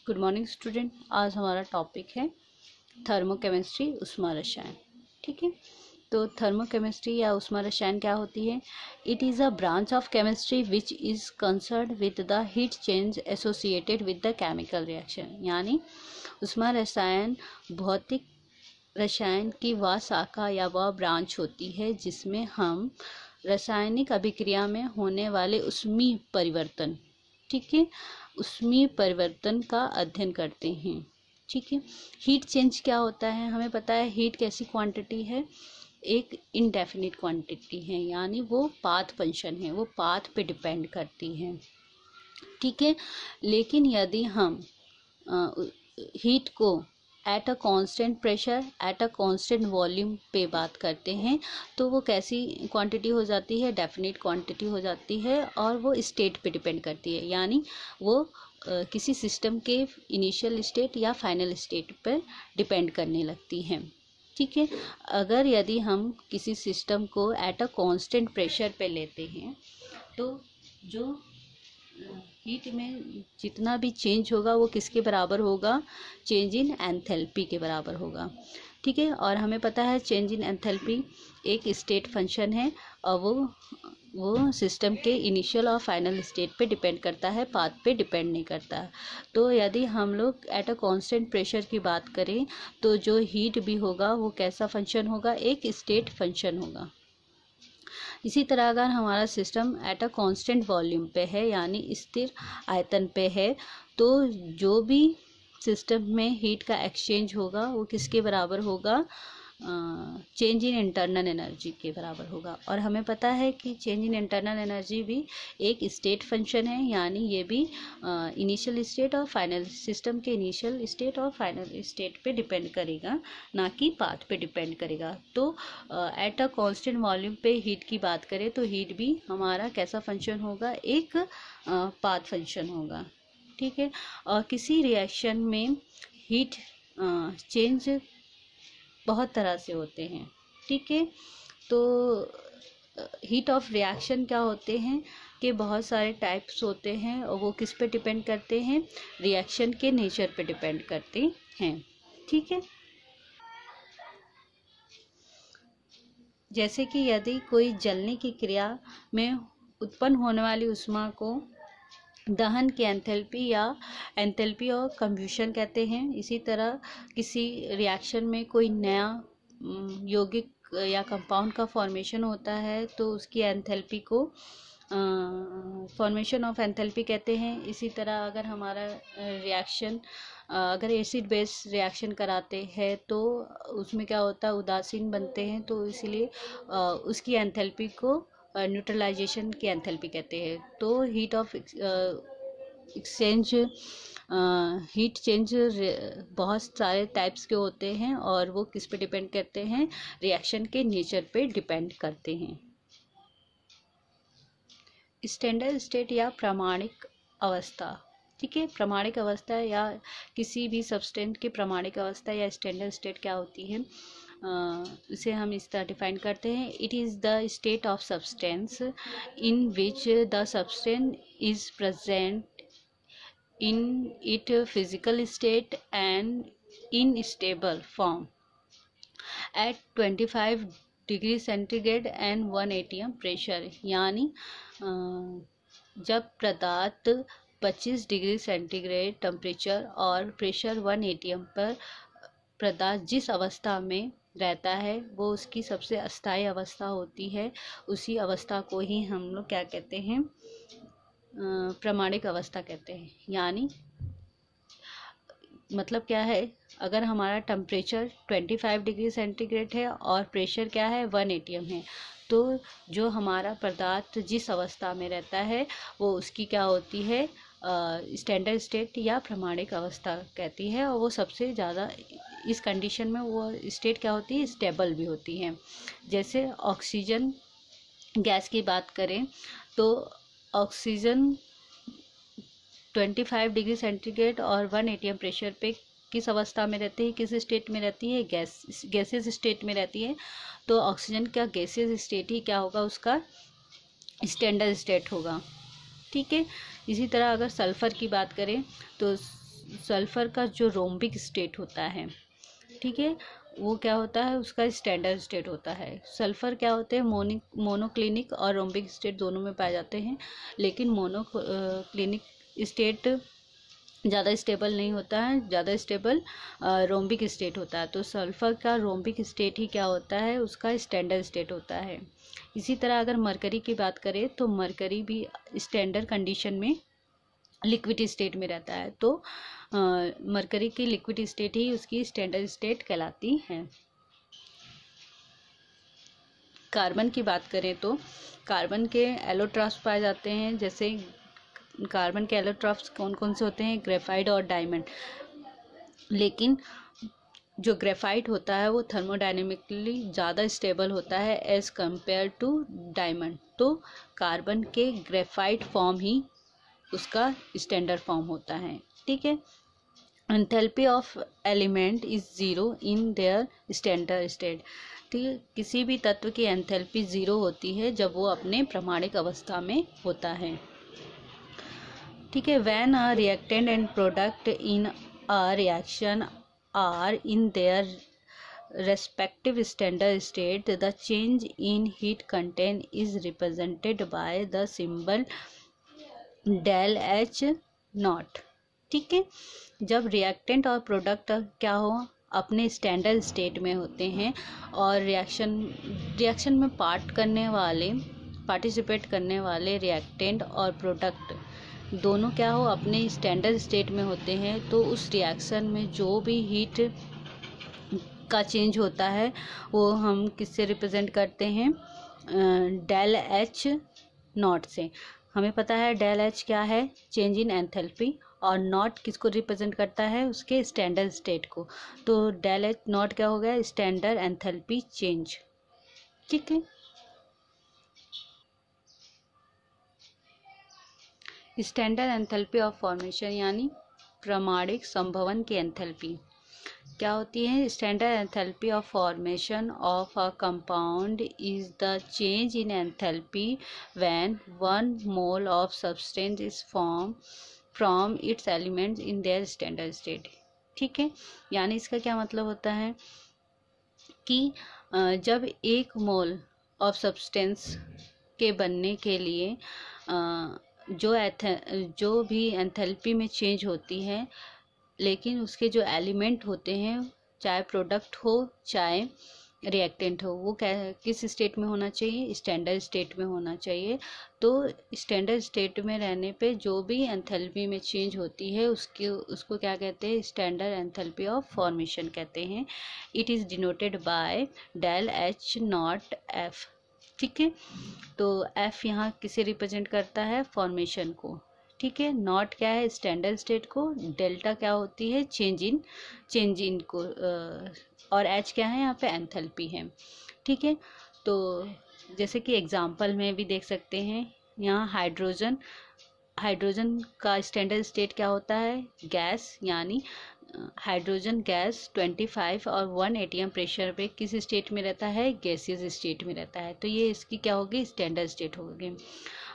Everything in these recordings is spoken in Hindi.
Good morning student. आज हमारा टॉपिक है थर्मोकेमिस्ट्री, ऊष्मा रसायन। ठीक है, तो थर्मोकेमिस्ट्री या ऊष्मा रसायन क्या होती है? It is a branch of chemistry which is concerned with the heat change associated with the chemical reaction. यानी ऊष्मा रसायन भौतिक रसायन की वह शाखा या वह ब्रांच होती है जिसमें हम रासायनिक अभिक्रिया में होने वाले ऊष्मीय परिवर्तन, ठीक है, ऊष्मीय परिवर्तन का अध्ययन करते हैं। ठीक है, हीट चेंज क्या होता है? हमें पता है हीट कैसी क्वांटिटी है, एक इनडेफिनिट क्वांटिटी है, यानी वो पाथ फंक्शन है, वो पाथ पे डिपेंड करती है। ठीक है, लेकिन यदि हम हीट को at a constant pressure at a constant volume पे बात करते हैं तो वो कैसी क्वांटिटी हो जाती है? डेफिनेट क्वांटिटी हो जाती है, और वो स्टेट पे डिपेंड करती है, यानी वो किसी सिस्टम के इनिशियल स्टेट या फाइनल स्टेट पर डिपेंड करने लगती है। ठीक है, अगर यदि हम किसी सिस्टम को एट अ कांस्टेंट प्रेशर पे लेते हैं तो जो हीट में जितना भी चेंज होगा वो किसके बराबर होगा? चेंज इन एंथैल्पी के बराबर होगा। ठीक है, और हमें पता है चेंज इन एंथैल्पी एक स्टेट फंक्शन है और वो सिस्टम के इनिशियल और फाइनल स्टेट पे डिपेंड करता है, पाथ पे डिपेंड नहीं करता। तो यदि हम लोग एट अ कांस्टेंट प्रेशर की बात करें तो जो हीट भी होगा वो कैसा फंक्शन होगा? एक स्टेट फंक्शन होगा। इसी तरह अगर हमारा system at a constant volume पे है, यानी स्थिर आयतन पे है, तो जो भी सिस्टम में हीट का एक्सचेंज होगा वो किसके बराबर होगा? चेंज इन इंटरनल एनर्जी के बराबर होगा। और हमें पता है कि चेंज इन इंटरनल एनर्जी भी एक स्टेट फंक्शन है, यानी ये भी इनिशियल स्टेट और फाइनल, सिस्टम के इनिशियल स्टेट और फाइनल स्टेट पे डिपेंड करेगा, ना कि पाथ पे डिपेंड करेगा। तो एट अ कांस्टेंट वॉल्यूम पे हीट की बात करें तो हीट भी हमारा कैसा फंक्शन होगा? एक पाथ फंक्शन होगा। ठीक है, और किसी रिएक्शन में हीट चेंज बहुत तरह से होते हैं। ठीक है, तो हीट ऑफ रिएक्शन क्या होते हैं कि बहुत सारे टाइप्स होते हैं और वो किस पे डिपेंड करते हैं? रिएक्शन के नेचर पे डिपेंड करते हैं। ठीक है, जैसे कि यदि कोई जलने की क्रिया में उत्पन्न होने वाली ऊष्मा को दहन की एंथैल्पी या एंथैल्पी और कंब्यूशन कहते हैं। इसी तरह किसी रिएक्शन में कोई नया यौगिक या कंपाउंड का फॉर्मेशन होता है तो उसकी एंथैल्पी को फॉर्मेशन ऑफ एंथैल्पी कहते हैं। इसी तरह अगर हमारा रिएक्शन अगर एसिड बेस रिएक्शन कराते हैं तो उसमें क्या होता है? उदासीन बनते हैं, तो इसीलिए उसकी एंथैल्पी को न्यूट्रलाइजेशन की एंथैल्पी कहते हैं। तो heat of exchange, heat change बहुत सारे टाइप्स के होते हैं और वो किस पे डिपेंड करते हैं? रिएक्शन के नेचर पे डिपेंड करते हैं। स्टैंडर्ड स्टेट या प्रामाणिक अवस्था। ठीक है, प्रामाणिक अवस्था या किसी भी सब्सटेंस की प्रामाणिक अवस्था या स्टैंडर्ड स्टेट क्या होती है? इसे हम इस तरह डिफाइन करते हैं। It is the state of substance in which the substance is present in its physical state and in stable form at 25 degree centigrade and 1 atm pressure. यानी जब पदार्थ 25 डिग्री सेंटीग्रेड टेम्परेचर और प्रेशर 1 atm पर पदार्थ जिस अवस्था में रहता है वो उसकी सबसे अस्थायी अवस्था होती है। उसी अवस्था को ही हम लोग क्या कहते हैं? प्रामाणिक अवस्था कहते हैं। यानी मतलब क्या है? अगर हमारा टेम्परेचर 25 डिग्री सेंटीग्रेड है और प्रेशर क्या है? 1 atm है, तो जो हमारा पदार्थ जिस अवस्था में रहता है वो उसकी क्या होती है? स्टैंडर्ड स्टेट या प्रामाणिक अवस्था कहती है। और वो सबसे ज़्यादा इस कंडीशन में वो स्टेट क्या होती है? स्टेबल भी होती है। जैसे ऑक्सीजन गैस की बात करें तो ऑक्सीजन 25 डिग्री सेंटीग्रेड और 1 atm प्रेशर पे किस अवस्था में रहती है? किस स्टेट में रहती है? गैसेस स्टेट में रहती है। तो ऑक्सीजन का गैसेस स्टेट ही क्या होगा? उसका स्टैंडर्ड स्टेट होगा। ठीक है, इसी तरह अगर सल्फ़र की बात करें तो सल्फर का जो रोम्बिक स्टेट होता है, ठीक है, वो क्या होता है, उसका स्टैंडर्ड स्टेट होता है। सल्फर क्या होते हैं, मोनोक्लिनिक और रोम्बिक स्टेट दोनों में पाए जाते हैं, लेकिन मोनोक्लिनिक स्टेट ज़्यादा स्टेबल नहीं होता है, ज़्यादा स्टेबल रोम्बिक स्टेट होता है। तो सल्फर का रोम्बिक स्टेट ही क्या होता है, उसका स्टैंडर्ड स्टेट होता है। इसी तरह अगर मरकरी की बात करें तो मरकरी भी स्टैंडर्ड कंडीशन में लिक्विड स्टेट में रहता है। तो मरकरी की लिक्विड स्टेट ही उसकी स्टैंडर्ड स्टेट कहलाती है। कार्बन की बात करें तो कार्बन के एलोट्रॉफ्स पाए जाते हैं। जैसे कार्बन के एलोट्रॉफ्स कौन कौन से होते हैं, ग्रेफाइट और डायमंड। लेकिन जो ग्रेफाइट होता है वो थर्मोडायनेमिकली ज़्यादा स्टेबल होता है एज़ कम्पेयर टू डायमंड। तो कार्बन के ग्रेफाइट फॉर्म ही उसका स्टैंडर्ड फॉर्म होता है, ठीक है। Enthalpy of element is zero in their standard state, ठीक है। किसी भी तत्व की एंथैल्पी ज़ीरो होती है जब वो अपने प्रामाणिक अवस्था में होता है, ठीक है। When a reactant and product in a reaction are in their respective standard state, the change in heat content is represented by the symbol del H not, ठीक है। जब रिएक्टेंट और प्रोडक्ट क्या हो, अपने स्टैंडर्ड स्टेट में होते हैं और रिएक्शन में पार्टिसिपेट करने वाले रिएक्टेंट और प्रोडक्ट दोनों क्या हो, अपने स्टैंडर्ड स्टेट में होते हैं, तो उस रिएक्शन में जो भी हीट का चेंज होता है वो हम किससे रिप्रेजेंट करते हैं, डेल एच नॉट से। हमें पता है डेल एच क्या है, चेंज इन एंथैल्पी, और नॉट किसको रिप्रेजेंट करता है, उसके स्टैंडर्ड स्टेट को। तो डेल एच नॉट क्या हो गया, स्टैंडर्ड एंथैल्पी चेंज, ठीक है। स्टैंडर्ड एंथैल्पी ऑफ फॉर्मेशन यानी प्रामाणिक संभवन की एंथैल्पी क्या होती है। Standard enthalpy of formation of a compound is the change in enthalpy when 1 mole of substance is form from its elements in their standard state, ठीक है। यानी इसका क्या मतलब होता है कि जब 1 मोल ऑफ सब्सटेंस के बनने के लिए जो भी एंथैल्पी में चेंज होती है, लेकिन उसके जो एलिमेंट होते हैं, चाहे प्रोडक्ट हो चाहे रिएक्टेंट हो, वो किस स्टेट में होना चाहिए, स्टैंडर्ड स्टेट में होना चाहिए। तो स्टैंडर्ड स्टेट में रहने पे जो भी एंथैल्पी में चेंज होती है उसको क्या कहते हैं, स्टैंडर्ड एंथैल्पी ऑफ फॉर्मेशन कहते हैं। It is denoted by del H naught F, ठीक है। तो एफ यहाँ किसे रिप्रेजेंट करता है, फॉर्मेशन को, ठीक है। नॉट क्या है, स्टैंडर्ड स्टेट को, डेल्टा क्या होती है, चेंज इन को, और एच क्या है, यहाँ पे एंथैल्पी है, ठीक है। तो जैसे कि एग्जांपल में भी देख सकते हैं, यहाँ हाइड्रोजन का स्टैंडर्ड स्टेट क्या होता है, गैस, यानी हाइड्रोजन गैस 25 और 1 atm प्रेशर पे किस स्टेट में रहता है, गैसियस स्टेट में रहता है। तो ये इसकी क्या होगी, स्टैंडर्ड स्टेट होगी।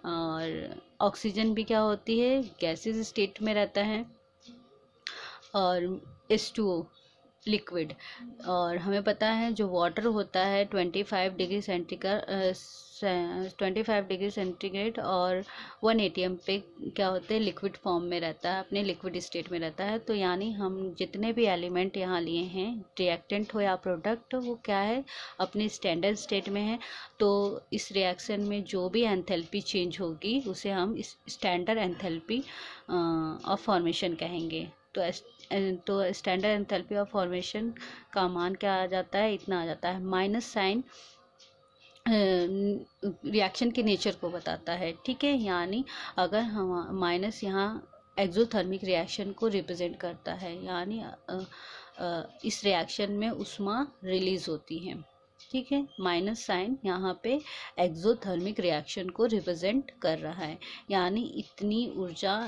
और ऑक्सीजन भी क्या होती है, गैसियस स्टेट में रहता है, और H2O लिक्विड। और हमें पता है जो वाटर होता है 25 डिग्री सेंटीग्रेड और 1 atm पे क्या होते हैं, लिक्विड फॉर्म में रहता है, अपने लिक्विड स्टेट में रहता है। तो यानी हम जितने भी एलिमेंट यहाँ लिए हैं, रिएक्टेंट हो या प्रोडक्ट, वो क्या है, अपने स्टैंडर्ड स्टेट में है। तो इस रिएक्शन में जो भी एंथैल्पी चेंज होगी उसे हम स्टैंडर्ड एंथैल्पी ऑफ फॉर्मेशन कहेंगे। तो स्टैंडर्ड एंथैल्पी ऑफ फॉर्मेशन का मान क्या आ जाता है, इतना आ जाता है। माइनस साइन रिएक्शन के नेचर को बताता है, ठीक है। यानी अगर हम माइनस यहाँ एक्सोथर्मिक रिएक्शन को रिप्रेजेंट करता है, यानी इस रिएक्शन में ऊष्मा रिलीज होती है, ठीक है। माइनस साइन यहाँ पे एक्सोथर्मिक रिएक्शन को रिप्रेजेंट कर रहा है, यानी इतनी ऊर्जा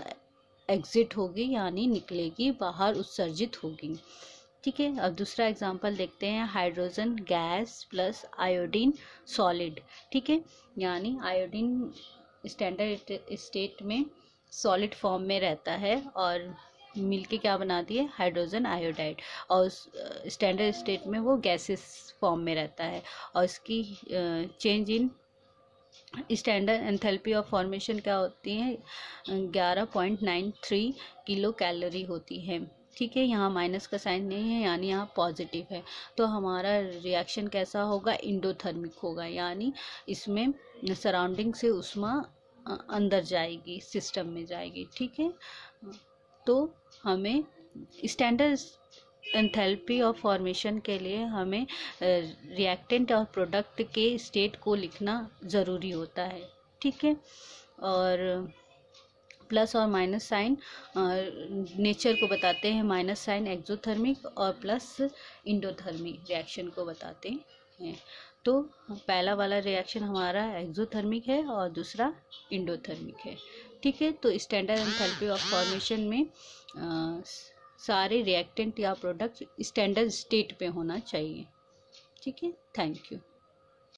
एग्जिट होगी, यानी निकलेगी बाहर, उत्सर्जित होगी, ठीक है। अब दूसरा एग्जांपल देखते हैं, hydrogen gas plus iodine solid, ठीक है। यानी आयोडीन स्टैंडर्ड स्टेट में सॉलिड फॉर्म में रहता है और मिलके क्या बनाती है, हाइड्रोजन आयोडाइड, और स्टैंडर्ड स्टेट में वो गैसेस फॉर्म में रहता है, और इसकी change in standard enthalpy of formation क्या होती है, 11.93 किलो कैलोरी होती है। ठीक है, यहाँ माइनस का साइन नहीं है, यानी यहाँ पॉजिटिव है। तो हमारा रिएक्शन कैसा होगा, इंडोथर्मिक होगा, यानी इसमें सराउंडिंग से उष्मा अंदर जाएगी, सिस्टम में जाएगी। ठीक है, तो हमें स्टैंडर्ड एंथैल्पी ऑफ फॉर्मेशन के लिए हमें रिएक्टेंट और प्रोडक्ट के स्टेट को लिखना ज़रूरी होता है। ठीक है, और प्लस और माइनस साइन नेचर को बताते हैं, माइनस साइन एक्सोथर्मिक और प्लस इंडोथर्मिक रिएक्शन को बताते हैं। तो पहला वाला रिएक्शन हमारा एक्सोथर्मिक है और दूसरा इंडोथर्मिक है। ठीक है, तो स्टैंडर्ड एंथैल्पी ऑफ फॉर्मेशन में सारे रिएक्टेंट या प्रोडक्ट स्टैंडर्ड स्टेट पे होना चाहिए। ठीक है, थैंक यू।